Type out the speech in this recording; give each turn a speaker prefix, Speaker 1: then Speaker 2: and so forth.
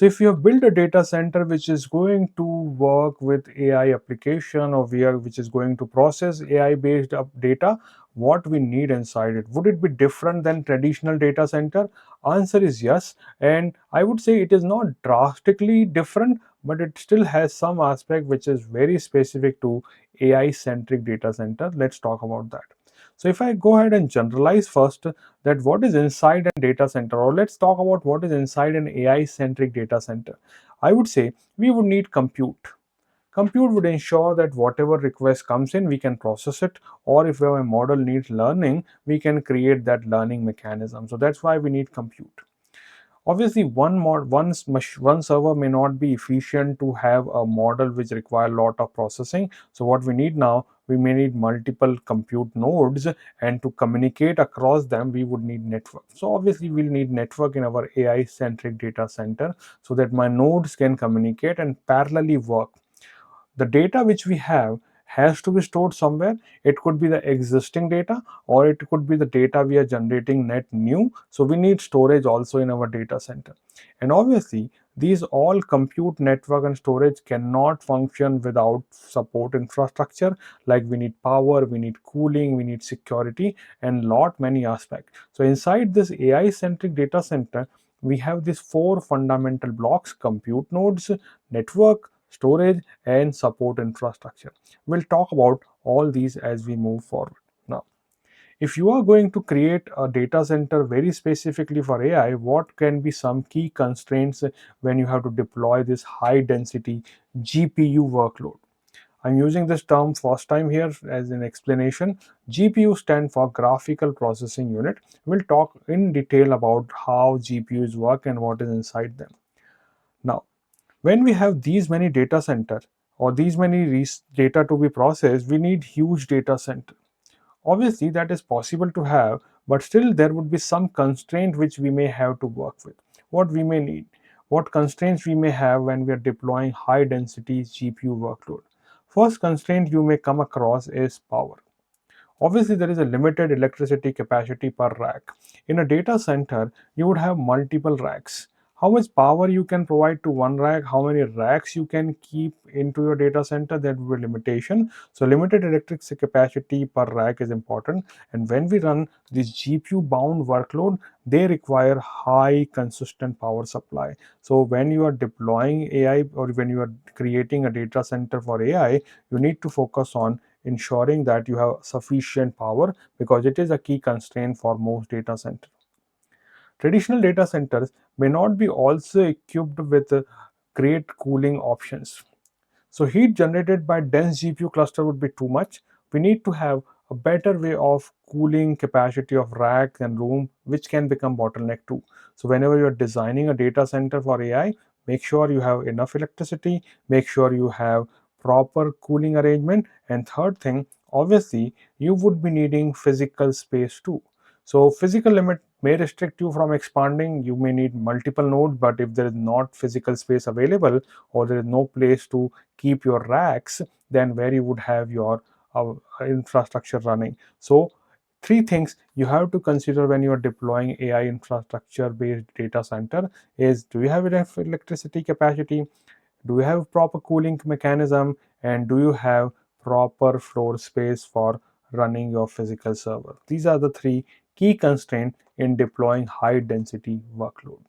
Speaker 1: So if you have built a data center which is going to work with AI application, or which is going to process AI based data, what we need inside it, would it be different than traditional data center? Answer is yes, and I would say it is not drastically different, but it still has some aspect which is very specific to AI centric data center. Let's talk about that. So if I go ahead and generalize first that what is inside a data center, or let's talk about what is inside an AI centric data center, I would say we would need compute. Compute would ensure that whatever request comes in, we can process it, or if our model needs learning, we can create that learning mechanism. So that's why we need compute. Obviously, one server may not be efficient to have a model which require a lot of processing. So what we need now, we may need multiple compute nodes, and to communicate across them, we would need network. So obviously, we'll need network in our AI centric data center so that my nodes can communicate and parallelly work. The data which we have has to be stored somewhere. It could be the existing data, or it could be the data we are generating net new. So we need storage also in our data center. And obviously, these all compute, network and storage cannot function without support infrastructure. Like we need power, we need cooling, we need security, and lot many aspects. So inside this AI centric data center, we have these four fundamental blocks: compute nodes, network, storage, and support infrastructure. We'll talk about all these as we move forward. Now, if you are going to create a data center very specifically for AI, what can be some key constraints when you have to deploy this high density GPU workload? I'm using this term first time here as an explanation. GPU stand for graphical processing unit. We'll talk in detail about how GPUs work and what is inside them. Now, when we have these many data center, or these many data to be processed, we need huge data center. Obviously that is possible to have, but still there would be some constraint which we may have to work with. What we may need, what constraints we may have when we are deploying high density GPU workload. First constraint you may come across is power. Obviously, there is a limited electricity capacity per rack. In a data center, you would have multiple racks. How much power you can provide to one rack, how many racks you can keep into your data center, that would be a limitation. So limited electric capacity per rack is important. And when we run this GPU bound workload, they require high consistent power supply. So when you are deploying AI, or when you are creating a data center for AI, you need to focus on ensuring that you have sufficient power, because it is a key constraint for most data centers. Traditional data centers may not be also equipped with great cooling options. So heat generated by dense GPU cluster would be too much. We need to have a better way of cooling capacity of rack and room, which can become bottleneck too. So whenever you're designing a data center for AI, make sure you have enough electricity, make sure you have proper cooling arrangement. And third thing, obviously, you would be needing physical space too. So physical limit may restrict you from expanding. You may need multiple nodes, but if there is not physical space available, or there is no place to keep your racks, then where you would have your infrastructure running. So three things you have to consider when you are deploying AI infrastructure based data center is: do you have enough electricity capacity, do you have proper cooling mechanism, and do you have proper floor space for running your physical server? These are the three key constraints in deploying high density workload.